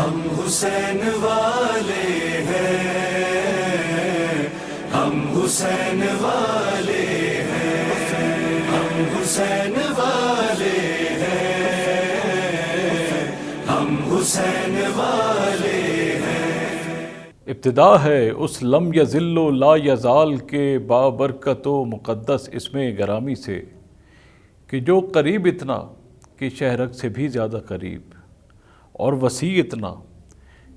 ہم حسین والے ہیں، ہم حسین والے ہیں، ہم حسین والے ہیں، ہم حسین والے ہیں۔ ابتدا ہے اس لم یزل و لا یزال کے بابرکت و مقدس اسم گرامی سے، کہ جو قریب اتنا کہ شہرک سے بھی زیادہ قریب، اور وسیع اتنا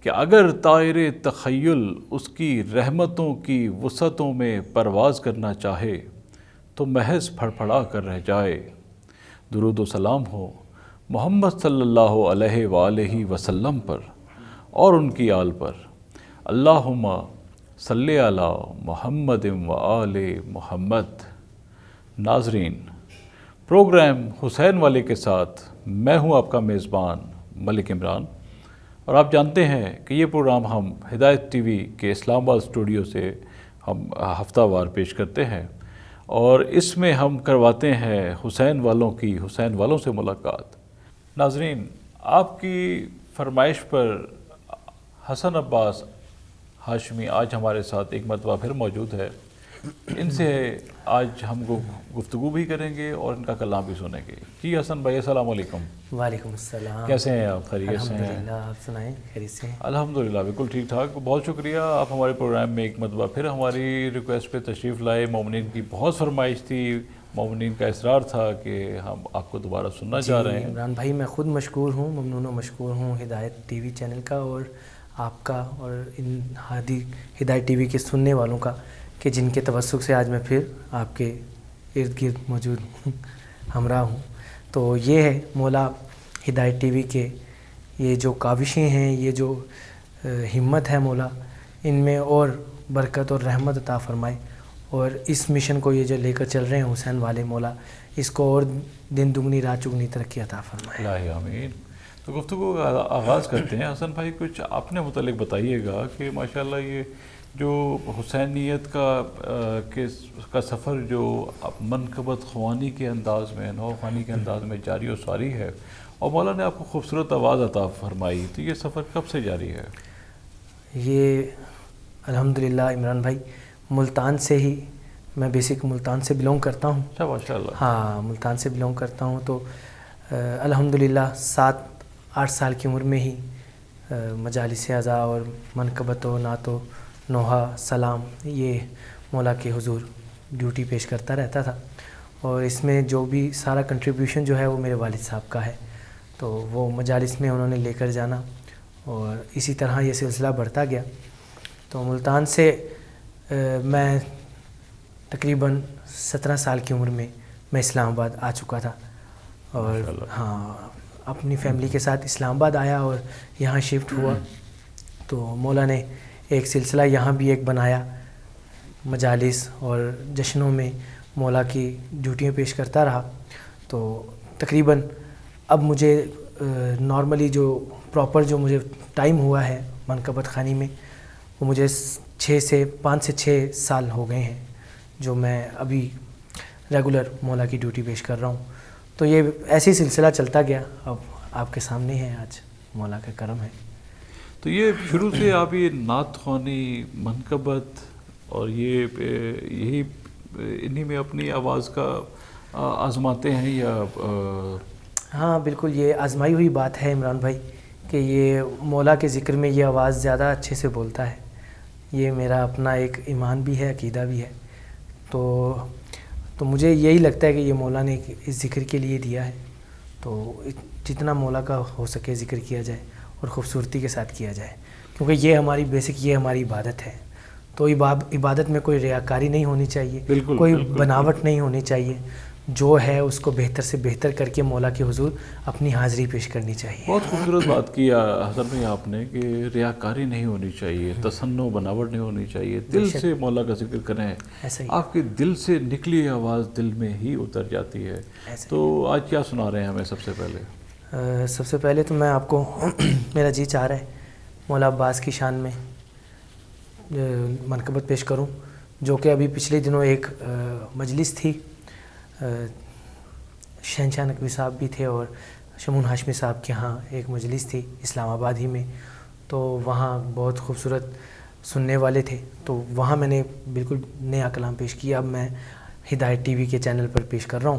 کہ اگر طائر تخیل اس کی رحمتوں کی وسعتوں میں پرواز کرنا چاہے تو محض پھڑپھڑا کر رہ جائے۔ درود و سلام ہو محمد صلی اللہ علیہ وآلہ وسلم پر اور ان کی آل پر۔ اللہم صلی علی محمد و آل محمد۔ ناظرین، پروگرام حسین والے کے ساتھ میں ہوں آپ کا میزبان ملک عمران، اور آپ جانتے ہیں کہ یہ پروگرام ہم ہدایت ٹی وی کے اسلام آباد اسٹوڈیو سے ہم ہفتہ وار پیش کرتے ہیں، اور اس میں ہم کرواتے ہیں حسین والوں سے ملاقات۔ ناظرین، آپ کی فرمائش پر حسن عباس ہاشمی آج ہمارے ساتھ ایک مرتبہ پھر موجود ہے۔ ان سے آج ہم گفتگو بھی کریں گے اور ان کا کلام بھی سنیں گے۔ جی حسن بھائی، السلام علیکم۔ وعلیکم السلام۔ کیسے ہیں آپ؟ خیریت سے ہیں؟ الحمدللہ، آپ سنائیں، خیریت سے ہیں؟ الحمدللہ بالکل ٹھیک ٹھاک۔ بہت شکریہ، آپ ہمارے پروگرام میں ایک مرتبہ پھر ہماری ریکویسٹ پہ تشریف لائے۔ مومنین کی بہت فرمائش تھی، مومنین کا اصرار تھا کہ ہم آپ کو دوبارہ سننا چاہ رہے ہیں۔ عمران بھائی، میں خود مشکور ہوں، ممنون و مشکور ہوں ہدایت ٹی وی چینل کا اور آپ کا اور ان ہدایت ٹی وی کے سننے والوں کا، کہ جن کے توسط سے آج میں پھر آپ کے ارد گرد موجود ہوں، ہمراہ ہوں۔ تو یہ ہے مولا ہدایت ٹی وی کے یہ جو کاوشیں ہیں، یہ جو ہمت ہے، مولا ان میں اور برکت اور رحمت عطا فرمائے، اور اس مشن کو یہ جو لے کر چل رہے ہیں حسین والے، مولا اس کو اور دن دگنی رات چگنی ترقی عطا فرمائے۔ الہی آمین۔ تو گفتگو کا آغاز کرتے ہیں۔ حسن بھائی، کچھ اپنے متعلق بتائیے گا کہ ماشاءاللہ یہ جو حسینیت کا سفر جو منقبت خوانی کے انداز میں، نو خوانی کے انداز میں جاری و ساری ہے، اور مولا نے آپ کو خوبصورت آواز عطا فرمائی، تو یہ سفر کب سے جاری ہے؟ یہ الحمدللہ عمران بھائی، ملتان سے ہی، میں بیسک ملتان سے بلونگ کرتا ہوں۔ اچھا، ماشاء اللہ۔ ہاں، ملتان سے بلونگ کرتا ہوں، تو الحمدللہ 7-8 سال کی عمر میں ہی مجالس اعضاء اور منقبت و نعت و نوحہ سلام یہ مولا کے حضور ڈیوٹی پیش کرتا رہتا تھا، اور اس میں جو بھی سارا کنٹریبیوشن جو ہے وہ میرے والد صاحب کا ہے، تو وہ مجالس میں انہوں نے لے کر جانا، اور اسی طرح یہ سلسلہ بڑھتا گیا۔ تو ملتان سے میں تقریباً 17 سال کی عمر میں اسلام آباد آ چکا تھا، اور ہاں اپنی فیملی کے ساتھ اسلام آباد آیا اور یہاں شفٹ ہوا۔ تو مولا نے ایک سلسلہ یہاں بھی ایک بنایا، مجالس اور جشنوں میں مولا کی ڈیوٹیاں پیش کرتا رہا۔ تو تقریباً اب مجھے نارملی جو پراپر جو مجھے ٹائم ہوا ہے منقبت خوانی میں، وہ مجھے 5 سے 6 سال ہو گئے ہیں، جو میں ابھی ریگولر مولا کی ڈیوٹی پیش کر رہا ہوں۔ تو یہ ایسے ہی سلسلہ چلتا گیا، اب آپ کے سامنے ہے آج، مولا کا کرم ہے۔ تو یہ شروع سے آپ یہ نعت خوانی، منقبت اور یہی انہی میں اپنی آواز کا آزماتے ہیں، یا ہاں بالکل، یہ آزمائی ہوئی بات ہے عمران بھائی، کہ یہ مولا کے ذکر میں یہ آواز زیادہ اچھے سے بولتا ہے۔ یہ میرا اپنا ایک ایمان بھی ہے، عقیدہ بھی ہے۔ تو مجھے یہی لگتا ہے کہ یہ مولا نے اس ذکر کے لیے دیا ہے، تو جتنا مولا کا ہو سکے ذکر کیا جائے اور خوبصورتی کے ساتھ کیا جائے، کیونکہ یہ ہماری بیسک، یہ ہماری عبادت ہے۔ تو عبادت میں کوئی ریاکاری نہیں ہونی چاہیے، کوئی بناوٹ نہیں ہونی چاہیے، جو ہے اس کو بہتر سے بہتر کر کے مولا کے حضور اپنی حاضری پیش کرنی چاہیے۔ بہت خوبصورت بات کی حسن بھائی آپ نے، کہ ریاکاری نہیں ہونی چاہیے، تصنع بناوٹ نہیں ہونی چاہیے، دل سے مولا کا ذکر کریں، آپ کے دل سے نکلی آواز دل میں ہی اتر جاتی ہے۔ تو آج کیا سنا رہے ہیں ہمیں سب سے پہلے؟ سب سے پہلے تو میں آپ کو میرا جی چاہ رہا ہے مولا عباس کی شان میں منقبت پیش کروں، جو کہ ابھی پچھلے دنوں ایک مجلس تھی، شہنشاہ نقوی صاحب بھی تھے اور شمون ہاشمی صاحب کے ہاں ایک مجلس تھی اسلام آباد ہی میں، تو وہاں بہت خوبصورت سننے والے تھے، تو وہاں میں نے بالکل نیا کلام پیش کیا. اب میں ہدایت ٹی وی کے چینل پر پیش کر رہا ہوں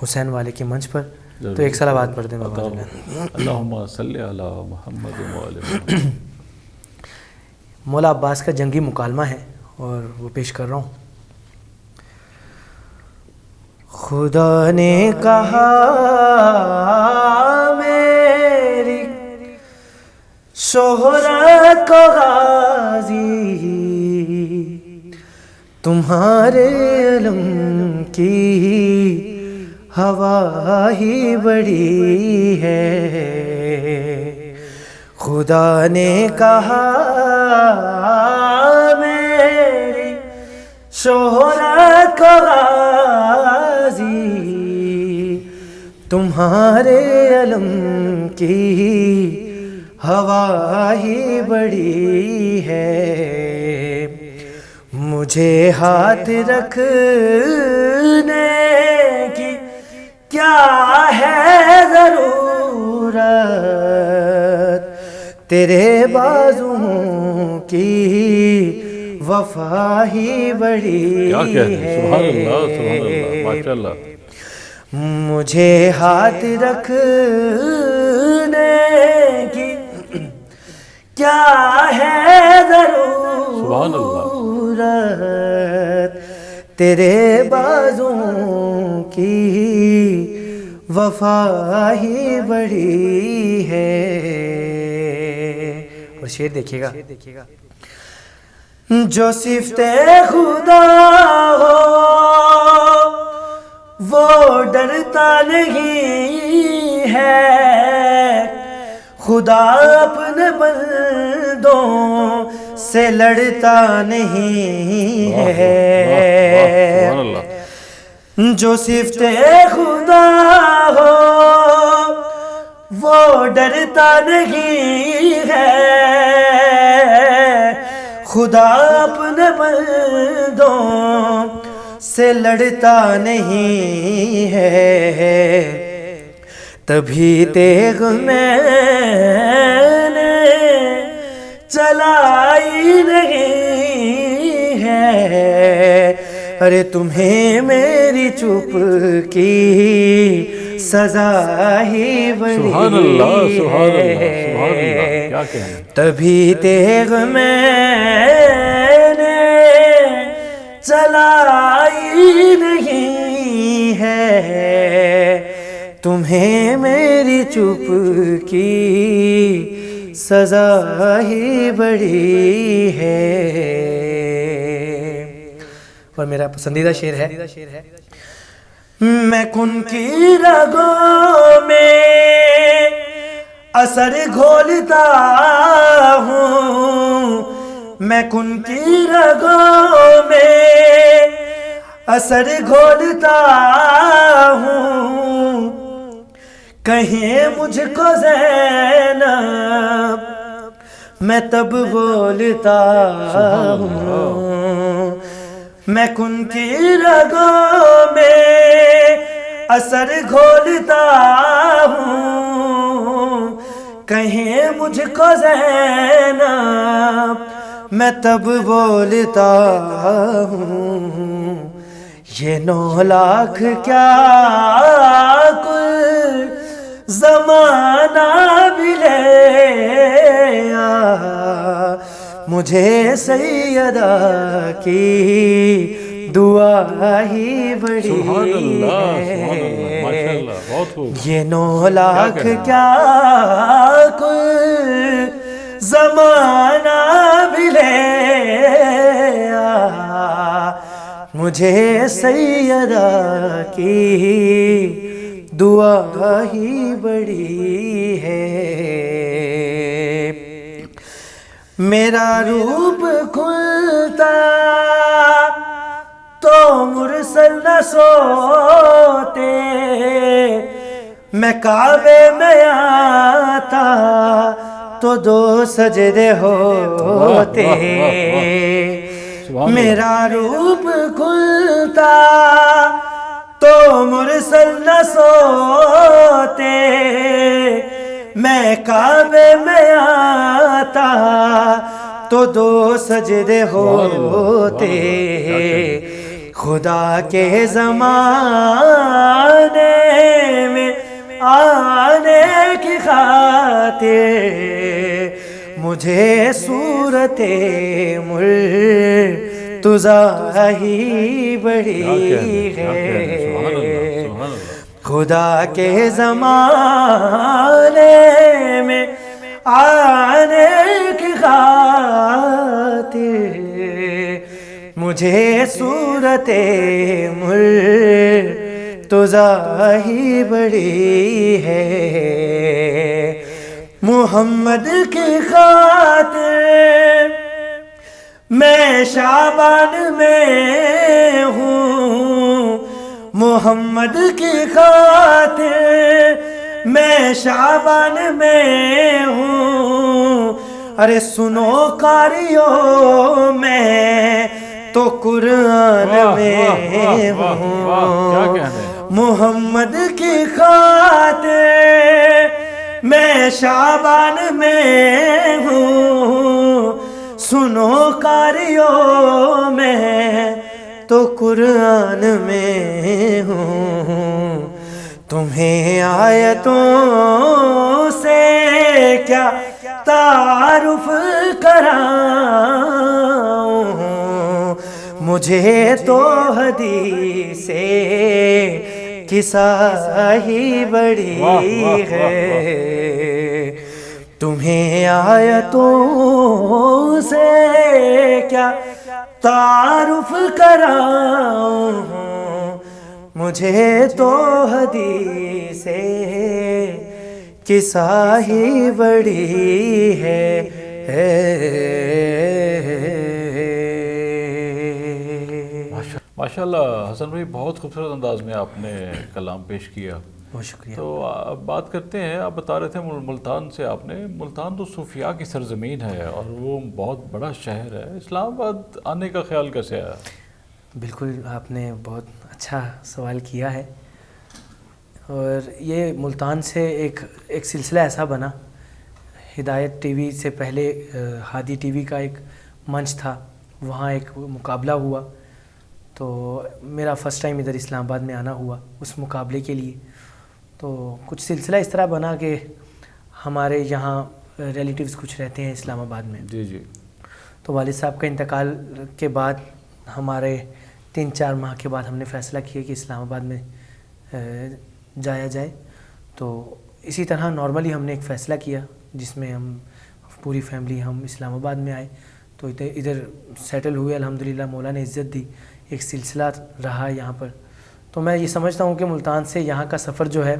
حسین والے کے منچ پر. تو ایک صلوات پڑھ دیں بابا جان. اللہم صلی علی محمد و آل محمد. مولا عباس کا جنگی مکالمہ ہے اور وہ پیش کر رہا ہوں. خدا نے کہا میری شہرت کو غازی، تمہارے علم کی ہوا ہی بڑی ہے. خدا نے کہا میری شہرت کو غازی، تمہارے علم کی ہوا ہی بڑی ہے. مجھے ہاتھ رکھنے کی کیا ہے ضرورت، تیرے بازوں کی وفا ہی بڑی ہے. سبحان اللہ سبحان اللہ ماشاءاللہ. مجھے ہاتھ رکھنے کی کیا ہے سبحان اللہ. ضرورت، تیرے بازوں کی وفا ہی بڑی ہے. اور شعر دیکھیے گا. جو صفت خدا ہو وہ ڈرتا نہیں ہے، خدا اپنے بندوں سے لڑتا نہیں ہے. جو صفت خدا ہو وہ ڈرتا نہیں ہے، خدا اپنے بندوں سے لڑتا نہیں ہے. تبھی تیغ میں نے چلائی نہیں ہے، ارے تمہیں میری چپ کی سزا ہی بڑی ہے. سبحان اللہ سبحان اللہ سبحان اللہ. کیا کہیں. تبھی تیغ میں نے چلائی نہیں ہے، تمہیں میری چپ کی سزا ہی بڑی ہے. اور میرا پسندیدہ شعر ہے. میں کن کی رگوں میں اثر گھولتا ہوں، میں کن کی رگوں میں اثر گھولتا ہوں، کہیں مجھ کو زینب میں تب بولتا ہوں. میں کن کی رگوں میں اثر گھولتا ہوں، کہیں مجھ کو زینب میں تب بولتا ہوں. یہ 9 لاکھ کیا کل زمانہ بھی لے آ، مجھے سیدہ کی دعا ہی بڑی سبحان اللہ ہے. سبحان اللہ ماشاءاللہ. بہت خوب. یہ 9 لاکھ کیا کل زمانہ بھی لے آ، مجھے سیدہ کی دعا ہی بڑی ہے. میرا روپ کھلتا تو مرسل نہ سوتے، میں کعبے میں آتا تو 2 سجدے ہوتے. میرا روپ کھلتا تو مرسل نہ سوتے، میں کعبے میں آتا جاتا تو 2 سجدے ہوتے، خدا کے زمانے میں آنے کی خاطر مجھے صورت مرتضیٰ ہی بڑی ہے، خدا کے زمانے میں آنے کی خاطر مجھے صورت مرتضیٰ ہی بڑی ہے، محمد کی خاطر میں شعبان میں ہوں، محمد کی خاطر میں شعبان میں ہوں، ارے سنو قاریوں میں تو قرآن میں ہوں، محمد کی خاطر میں شعبان میں ہوں، سنو قاریوں میں تو قرآن میں ہوں، تمہیں آیتوں سے کیا تعارف کراؤں، مجھے تو حدیث قصہ ہی بڑی ہے، تمہیں آیتوں سے کیا تعارف کراؤں، مجھے تو حدیث قصہ ہی بڑی ہے۔ ماشاءاللہ حسن بھائی، بہت خوبصورت انداز میں آپ نے کلام پیش کیا، بہت شکریہ۔ تو اب بات کرتے ہیں، آپ بتا رہے تھے ملتان سے، آپ نے ملتان تو صوفیاء کی سرزمین ہے اور وہ بہت بڑا شہر ہے، اسلام آباد آنے کا خیال کیسے آیا؟ بالکل، آپ نے بہت اچھا سوال کیا ہے، اور یہ ملتان سے ایک سلسلہ ایسا بنا، ہدایت ٹی وی سے پہلے ہادی ٹی وی کا ایک منچ تھا، وہاں ایک مقابلہ ہوا، تو میرا فرسٹ ٹائم ادھر اسلام آباد میں آنا ہوا اس مقابلے کے لیے، تو کچھ سلسلہ اس طرح بنا کہ ہمارے یہاں ریلیٹیوز کچھ رہتے ہیں اسلام آباد میں، جی جی، تو والد صاحب کا انتقال کے بعد ہمارے 3-4 ماہ کے بعد ہم نے فیصلہ کیا کہ اسلام آباد میں جایا جائے، تو اسی طرح نارملی ہم نے ایک فیصلہ کیا جس میں ہم پوری فیملی ہم اسلام آباد میں آئے، تو ادھر سیٹل ہوئے، الحمدللہ مولا نے عزت دی، ایک سلسلہ رہا یہاں پر۔ تو میں یہ سمجھتا ہوں کہ ملتان سے یہاں کا سفر جو ہے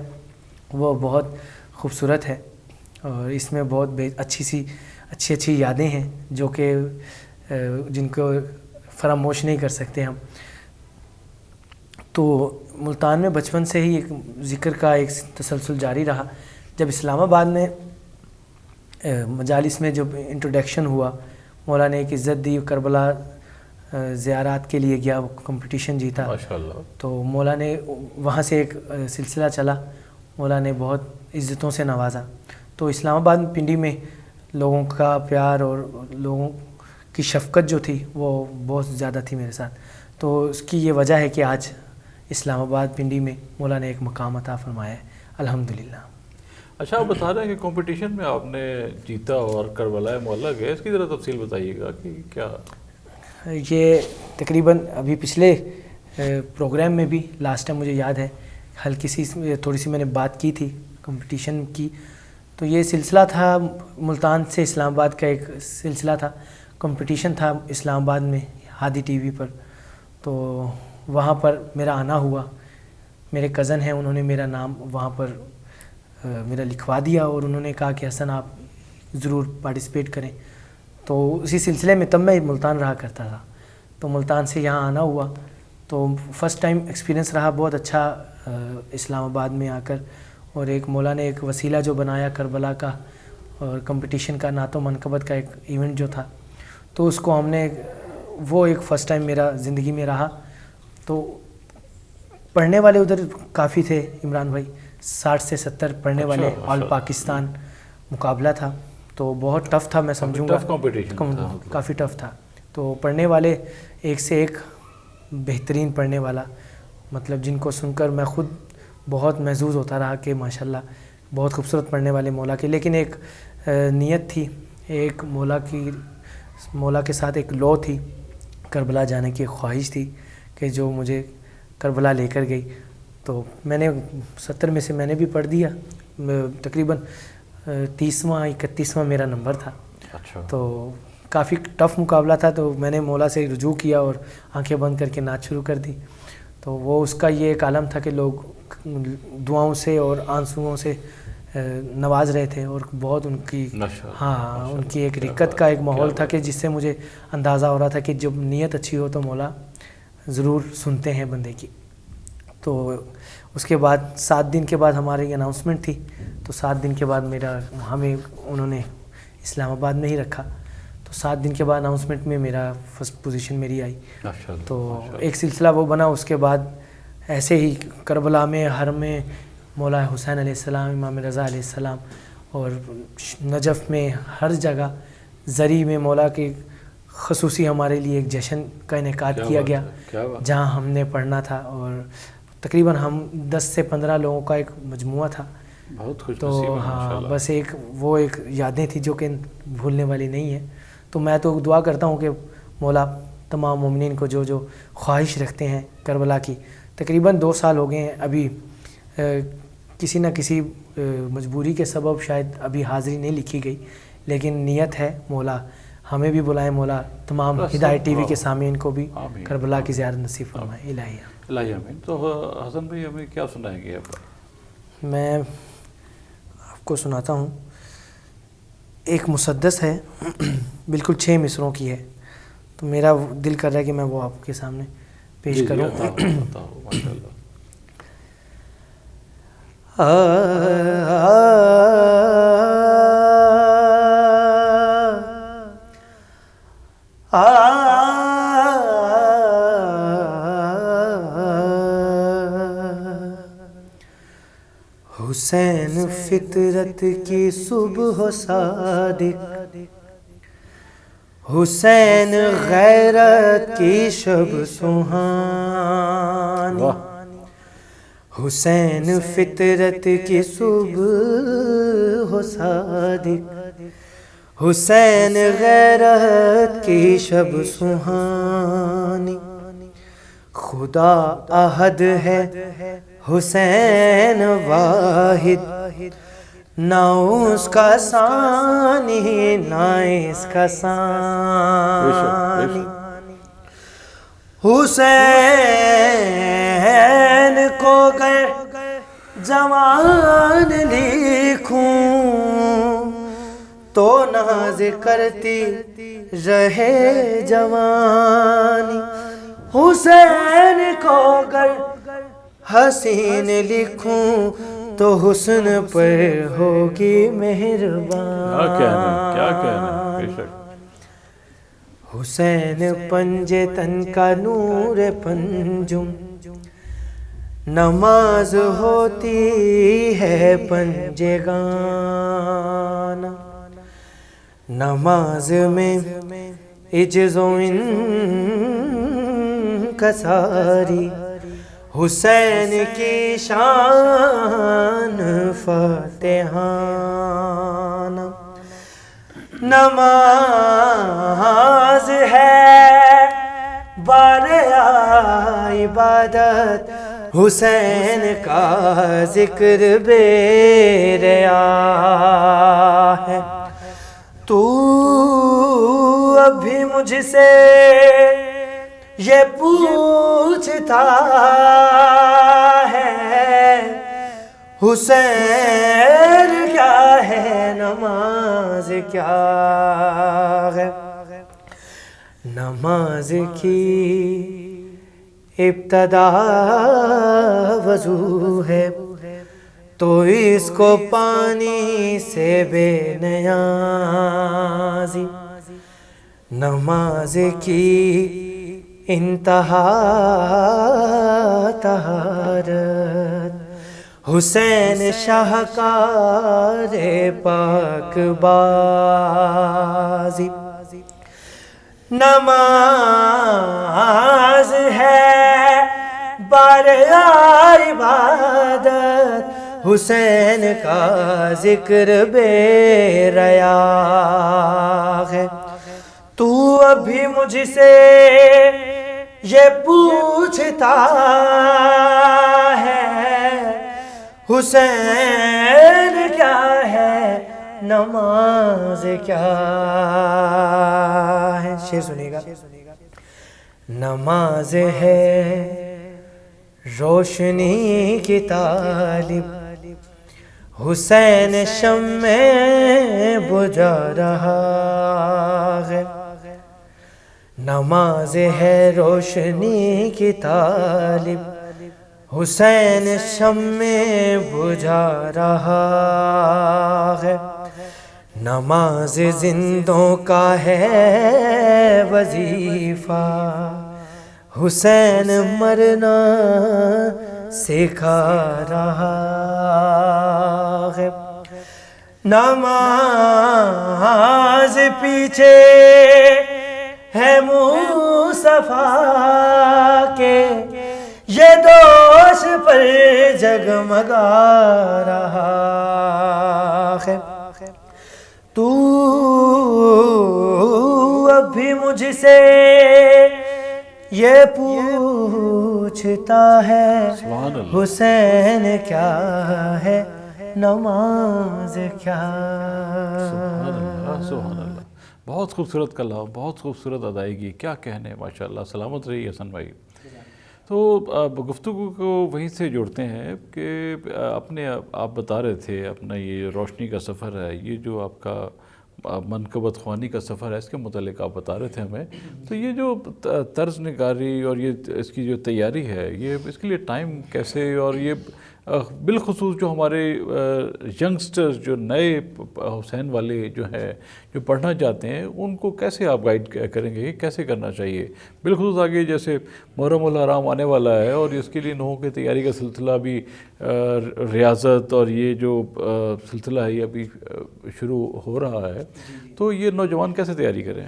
وہ بہت خوبصورت ہے، اور اس میں بہت اچھی یادیں ہیں جو کہ جن کو فراموش نہیں کر سکتے ہم۔ تو ملتان میں بچپن سے ہی ایک ذکر کا ایک تسلسل جاری رہا، جب اسلام آباد میں مجالس میں جب انٹروڈکشن ہوا، مولا نے ایک عزت دی، کربلا زیارات کے لیے گیا، وہ کمپٹیشن جیتا، ماشاءاللہ، تو مولا نے وہاں سے ایک سلسلہ چلا، مولا نے بہت عزتوں سے نوازا، تو اسلام آباد پنڈی میں لوگوں کا پیار اور لوگوں کی شفقت جو تھی وہ بہت زیادہ تھی میرے ساتھ، تو اس کی یہ وجہ ہے کہ آج اسلام آباد پنڈی میں مولا نے ایک مقام عطا فرمایا ہے، الحمدللہ۔ اچھا، آپ بتا رہے ہیں کہ کمپٹیشن میں آپ نے جیتا اور کربلا معلیٰ گئے، اس کی ذرا تفصیل بتائیے گا کہ کیا؟ یہ تقریباً ابھی پچھلے پروگرام میں بھی لاسٹ ٹائم مجھے یاد ہے ہلکی سی تھوڑی سی میں نے بات کی تھی کمپٹیشن کی، تو یہ سلسلہ تھا ملتان سے اسلام آباد کا ایک سلسلہ تھا، کمپٹیشن تھا اسلام آباد میں ہادی ٹی وی پر، تو وہاں پر میرا آنا ہوا، میرے کزن ہیں انہوں نے میرا نام وہاں پر میرا لکھوا دیا، اور انہوں نے کہا کہ حسن آپ ضرور پارٹیسپیٹ کریں، تو اسی سلسلے میں تب میں ملتان رہا کرتا تھا، تو ملتان سے یہاں آنا ہوا، تو فرسٹ ٹائم ایکسپیرینس رہا بہت اچھا اسلام آباد میں آ کر، اور ایک مولا نے ایک وسیلہ جو بنایا کربلا کا اور کمپٹیشن کا نعت و منقبت کا ایک ایونٹ جو تھا، تو اس کو ہم نے وہ ایک فرسٹ ٹائم میرا زندگی میں رہا، تو پڑھنے والے ادھر کافی تھے عمران بھائی، 60 سے 70 پڑھنے والے، آل پاکستان مقابلہ تھا، تو بہت ٹف تھا، میں سمجھوں گا ٹف کمپٹیشن تھا، کافی ٹف تھا. تو پڑھنے والے ایک سے ایک بہترین پڑھنے والا، مطلب جن کو سن کر میں خود بہت محظوظ ہوتا رہا کہ ماشاءاللہ بہت خوبصورت پڑھنے والے مولا کے. لیکن ایک نیت تھی، ایک مولا کے ساتھ ایک لو تھی، کربلا جانے کی ایک خواہش تھی کہ جو مجھے کربلا لے کر گئی. تو میں نے 70 میں سے میں نے بھی پڑھ دیا، تقریباً 30واں 31واں میرا نمبر تھا. اچھا. تو کافی ٹف مقابلہ تھا، تو میں نے مولا سے رجوع کیا اور آنکھیں بند کر کے نعت شروع کر دی. تو وہ اس کا یہ ایک عالم تھا کہ لوگ دعاؤں سے اور آنسوؤں سے نواز رہے تھے، اور بہت ان کی ان کی ایک رقت کا ایک ماحول تھا کہ جس سے مجھے اندازہ ہو رہا تھا کہ جب نیت اچھی ہو تو مولا ضرور سنتے ہیں بندے کی. تو اس کے بعد 7 دن کے بعد ہماری اناؤنسمنٹ تھی. تو 7 دن کے بعد ہمیں انہوں نے اسلام آباد میں ہی رکھا. تو 7 دن کے بعد اناؤنسمنٹ میں میرا فرسٹ پوزیشن میری آئی. تو ایک سلسلہ وہ بنا. اس کے بعد ایسے ہی کربلا میں، حرم میں مولا حسین علیہ السلام، امام رضا علیہ السلام، اور نجف میں، ہر جگہ زری میں مولا کے خصوصی ہمارے لیے ایک جشن کا انعقاد کیا گیا، جہاں ہم نے پڑھنا تھا. اور تقریباً ہم 10 سے 15 لوگوں کا ایک مجموعہ تھا. بہت خوش تو نصیب. ہاں، بس ایک یادیں تھیں جو کہ بھولنے والی نہیں ہیں. تو میں تو دعا کرتا ہوں کہ مولا تمام مومنین کو جو خواہش رکھتے ہیں کربلا کی. تقریباً 2 سال ہو گئے ہیں، ابھی کسی نہ کسی مجبوری کے سبب شاید ابھی حاضری نہیں لکھی گئی، لیکن نیت ہے مولا ہمیں بھی بلائیں، مولا تمام ہدایت ٹی وی کے سامعین کو بھی کربلا کی زیارت نصیب فرمائے. الہی آمین. تو حسن بھائی ہمیں کیا سنائیں گے آپ؟ میں آپ کو سناتا ہوں، ایک مسدس ہے، بالکل 6 مصروں کی ہے. تو میرا دل کر رہا ہے کہ میں وہ آپ کے سامنے پیش کروں. حسین فطرت کی صبح صادق، حسین غیرت کی شب سہانی، حسین فطرت کی صبح صادق، حسین غیرت کی شب سہانی. خدا احد ہے حسین واحد، نہ اس کا ثانی نہ اس کا ثانی. حسین کو گر جوان لکھوں تو ناز کرتی رہے جوانی. حسین کو گر حسین لکھوں تو حسن پر ہوگی مہربان. حسین پنجے تن کا نور پنجم، نماز ہوتی ہے پنجے گانا. نماز میں عجز و انکساری، حسین کی شان فاتحانہ. نماز ہے باریا عبادت، حسین کا ذکر بے ریا ہے. تو ابھی مجھ سے یہ پوچھتا ہے حسین کیا ہے، نماز کیا ہے. نماز کی ابتدا وضو ہے، تو اس کو پانی سے بے نیازی. نماز کی انتہا طہارت، حسین شاہکار پاک بازی، نماز ہے بارگاہ عبادت، حسین کا ذکر بے ریا ہے۔ تو ابھی مجھ سے یہ پوچھتا ہے حسین کیا ہے، نماز کیا ہے؟ شعر سنیے گا۔ نماز ہے روشنی کی طالب، حسین شمع بجھا رہا ہے۔ نماز ہے روشنی کی طالب، حسین شمع بجھا رہا ہے۔ نماز زندوں کا ہے وظیفہ، حسین مرنا سکھا رہا ہے۔ نماز پیچھے ہے مصطفیٰ کے، یہ دوش پر جگمگا رہا ہے۔ تو ابھی مجھ سے یہ پوچھتا ہے حسین کیا ہے، نماز کیا؟ سبحان اللہ، سبحان اللہ، بہت خوبصورت کلام، بہت خوبصورت ادائیگی، کیا کہنے، ماشاءاللہ، سلامت رہی حسن بھائی۔ تو گفتگو کو وہیں سے جوڑتے ہیں کہ اپنے آپ بتا رہے تھے اپنا یہ روشنی کا سفر ہے، یہ جو آپ کا منقبت خوانی کا سفر ہے، اس کے متعلق آپ بتا رہے تھے ہمیں۔ تو یہ جو طرز نگاری اور یہ اس کی جو تیاری ہے، یہ اس کے لیے ٹائم کیسے، اور یہ بالخصوص جو ہمارے ینگسٹرز جو نئے حسین والے جو ہیں جو پڑھنا چاہتے ہیں، ان کو کیسے آپ گائیڈ کریں گے، کیسے کرنا چاہیے؟ بالخصوص آگے جیسے محرم الحرام آنے والا ہے، اور اس کے لیے نوحوں کی تیاری کا سلسلہ بھی، ریاضت اور یہ جو سلسلہ ہے یہ ابھی شروع ہو رہا ہے، تو یہ نوجوان کیسے تیاری کریں؟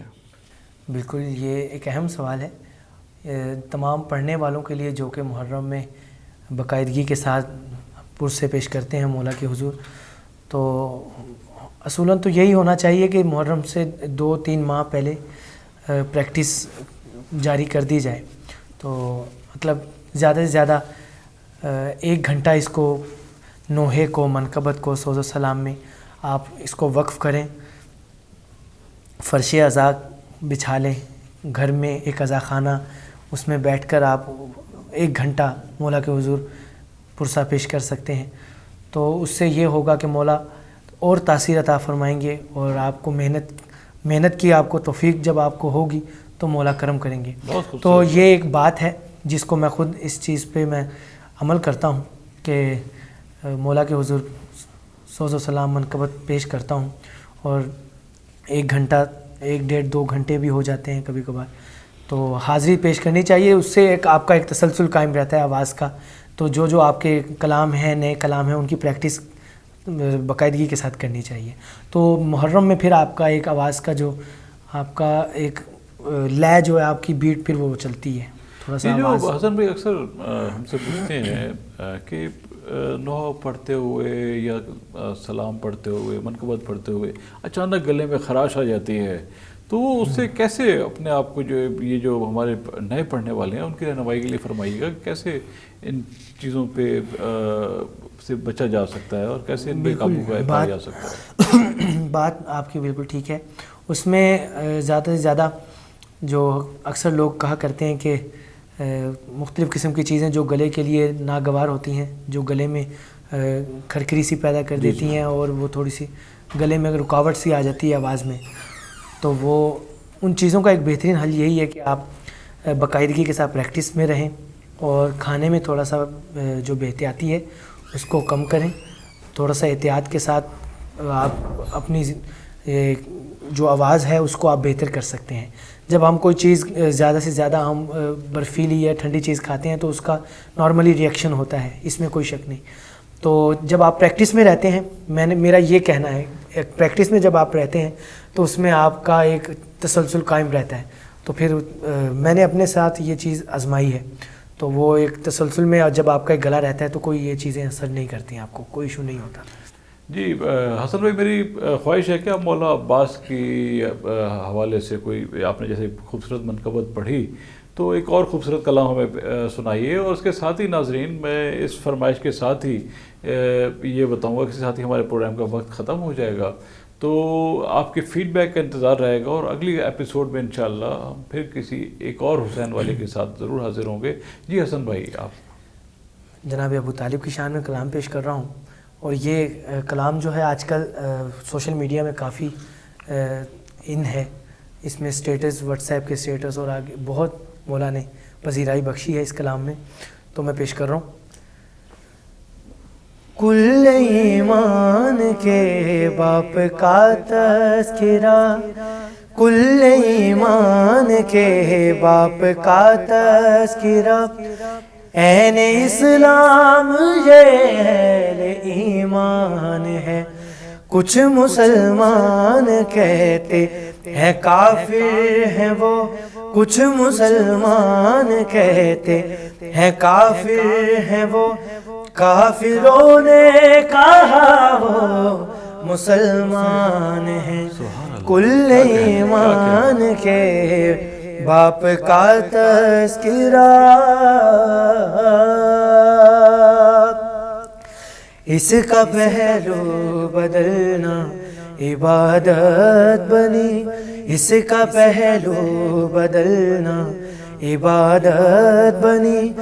بالکل، یہ ایک اہم سوال ہے تمام پڑھنے والوں کے لیے جو کہ محرم میں باقاعدگی کے ساتھ پرسے پیش کرتے ہیں مولا کے حضور۔ تو اصولاً تو یہی ہونا چاہیے کہ محرم سے 2-3 ماہ پہلے پریکٹس جاری کر دی جائے۔ تو مطلب زیادہ سے زیادہ 1 گھنٹہ اس کو، نوحے کو، منقبت کو، سوز و سلام میں آپ اس کو وقف کریں، فرش عزا بچھا لیں گھر میں، ایک عزا خانہ، اس میں بیٹھ کر آپ 1 گھنٹہ مولا کے حضور پرسہ پیش کر سکتے ہیں۔ تو اس سے یہ ہوگا کہ مولا اور تاثیر عطا فرمائیں گے، اور آپ کو محنت کی آپ کو توفیق جب آپ کو ہوگی تو مولا کرم کریں گے۔ تو یہ ایک بات ہے جس کو میں خود اس چیز پہ میں عمل کرتا ہوں کہ مولا کے حضور سوز و سلام منقبت پیش کرتا ہوں، اور 1 گھنٹہ، 1-1.5-2 گھنٹے بھی ہو جاتے ہیں کبھی کبھار، تو حاضری پیش کرنی چاہیے۔ اس سے ایک آپ کا ایک تسلسل قائم رہتا ہے آواز کا۔ تو جو آپ کے کلام ہیں، نئے کلام ہیں، ان کی پریکٹس باقاعدگی کے ساتھ کرنی چاہیے۔ تو محرم میں پھر آپ کا ایک آواز کا جو آپ کا ایک لے جو ہے، آپ کی بیٹ پھر وہ چلتی ہے تھوڑا سا آواز۔ حسن بھائی اکثر ہم سے پوچھتے ہیں کہ نوحہ پڑھتے ہوئے یا سلام پڑھتے ہوئے، منقبت پڑھتے ہوئے اچانک گلے میں خراش آ جاتی ہے، تو اس سے کیسے اپنے آپ کو، جو یہ جو ہمارے نئے پڑھنے والے ہیں ان کی رہنمائی کے لیے فرمائیے گا، کیسے ان چیزوں پہ سے بچا جا سکتا ہے اور کیسے ان پہ قابو پایا جا سکتا ہے؟ بات آپ کی بالکل ٹھیک ہے۔ اس میں زیادہ سے زیادہ جو اکثر لوگ کہا کرتے ہیں کہ مختلف قسم کی چیزیں جو گلے کے لیے ناگوار ہوتی ہیں، جو گلے میں کھرکھری سی پیدا کر دیتی ہیں، اور وہ تھوڑی سی گلے میں رکاوٹ سی آ جاتی ہے آواز میں، تو وہ ان چیزوں کا ایک بہترین حل یہی ہے کہ آپ باقاعدگی کے ساتھ پریکٹس میں رہیں، اور کھانے میں تھوڑا سا جو بے احتیاطی ہے اس کو کم کریں، تھوڑا سا احتیاط کے ساتھ آپ اپنی جو آواز ہے اس کو آپ بہتر کر سکتے ہیں۔ جب ہم کوئی چیز زیادہ سے زیادہ ہم برفیلی یا ٹھنڈی چیز کھاتے ہیں تو اس کا نارملی ریئیکشن ہوتا ہے، اس میں کوئی شک نہیں۔ تو جب آپ پریکٹس میں رہتے ہیں، میرا یہ کہنا ہے پریکٹس میں جب آپ رہتے ہیں تو اس میں آپ کا ایک تسلسل قائم رہتا ہے. تو پھر میں نے اپنے ساتھ یہ چیز آزمائی ہے، تو وہ ایک تسلسل میں جب آپ کا ایک گلا رہتا ہے تو کوئی یہ چیزیں اثر نہیں کرتی ہیں، آپ کو کوئی ایشو نہیں ہوتا. جی حسن بھائی، میری خواہش ہے کہ آپ مولانا عباس کی حوالے سے کوئی آپ نے جیسے خوبصورت منقبت پڑھی تو ایک اور خوبصورت کلام ہمیں سنائیے. اور اس کے ساتھ ہی ناظرین، میں اس فرمائش کے ساتھ ہی یہ بتاؤں گا کہ ساتھ ہی ہمارے پروگرام کا وقت ختم ہو جائے گا، تو آپ کے فیڈ بیک کا انتظار رہے گا، اور اگلی ایپیسوڈ میں انشاءاللہ ہم پھر کسی ایک اور حسین والے کے ساتھ ضرور حاضر ہوں گے. جی حسن بھائی، آپ. جناب ابو طالب کی شان میں کلام پیش کر رہا ہوں، اور یہ کلام جو ہے آج کل سوشل میڈیا میں کافی ان ہے. اس میں سٹیٹس، واٹس ایپ کے سٹیٹس اور آگے بہت مولا نے پذیرائی بخشی ہے اس کلام میں، تو میں پیش کر رہا ہوں. کل ایمان کے باپ کا تذکرہ، کل ایمان کے باپ کا تذکرہ، عین اسلام یہ اہل ایمان ہے. کچھ مسلمان کہتے ہیں کافر ہیں وہ، کچھ مسلمان کہتے ہیں کافر ہیں وہ، کافروں نے کہا وہ مسلمان ہیں. کل ایمان کے باپ کا تذکرہ، اس کا پہلو بدلنا عبادت بنی، اس کا پہلو بدلنا عبادت بنی،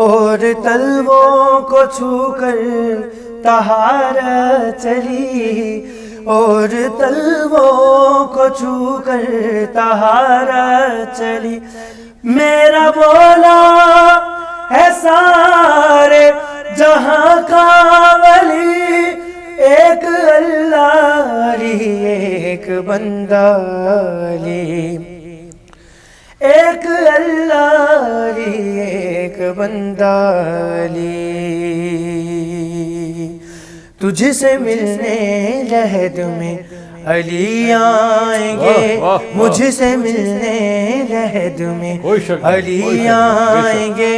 اور طلبوں کو چھو کر طہارت چلی، اور طلبوں کو چھو کر طہارت چلی. میرا مولا ہے سارے جہاں کا ولی، ایک اللہ علی ایک بندہ علی، ایک اللہ علی ایک بندہ علی. تجھ سے ملنے لحد میں علی آئیں گے، مجھ سے ملنے لحد میں علی آئیں گے،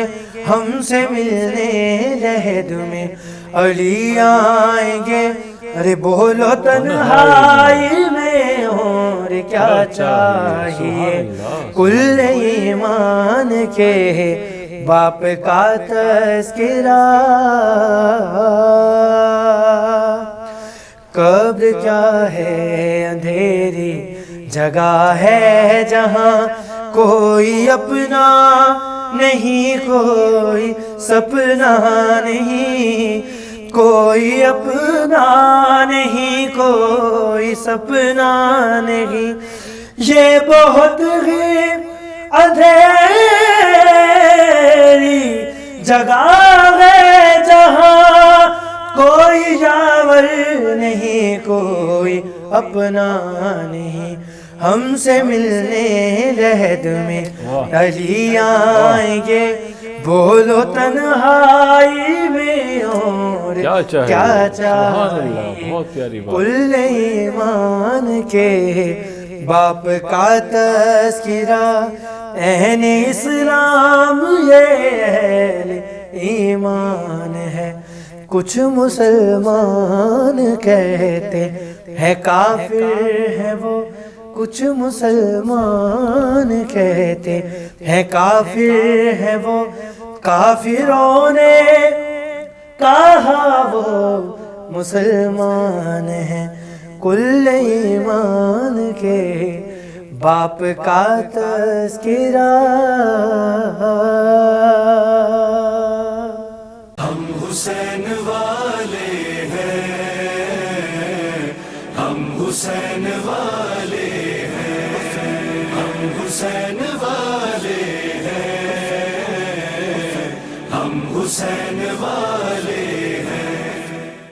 ہم سے ملنے لحد میں علی آئیں گے. ارے بولو تنہائی میں اور کیا چاہیے، کل ایمان کے باپ کا تذکرہ. قبر کیا ہے اندھیری جگہ ہے جہاں کوئی اپنا نہیں، کوئی سپنا نہیں، کوئی اپنا نہیں، کوئی سپنا نہیں. یہ بہت ہی اندھیری جگہ ہے جہاں کوئی یاور نہیں، کوئی اپنا نہیں. ہم سے ملنے لحد میں علی آئیں گے، بولو تنہائی میں اور کیا چاہیے. کل ایمان کے باپ کا تذکرہ، عین اسلام یہ اہل ایمان ہے. کچھ مسلمان کہتے ہیں کافر ہیں وہ، کچھ مسلمان کہتے ہیں کافر ہیں وہ، کافروں نے کہا وہ مسلمان ہیں. کل ایمان کے باپ کا تذکرہ.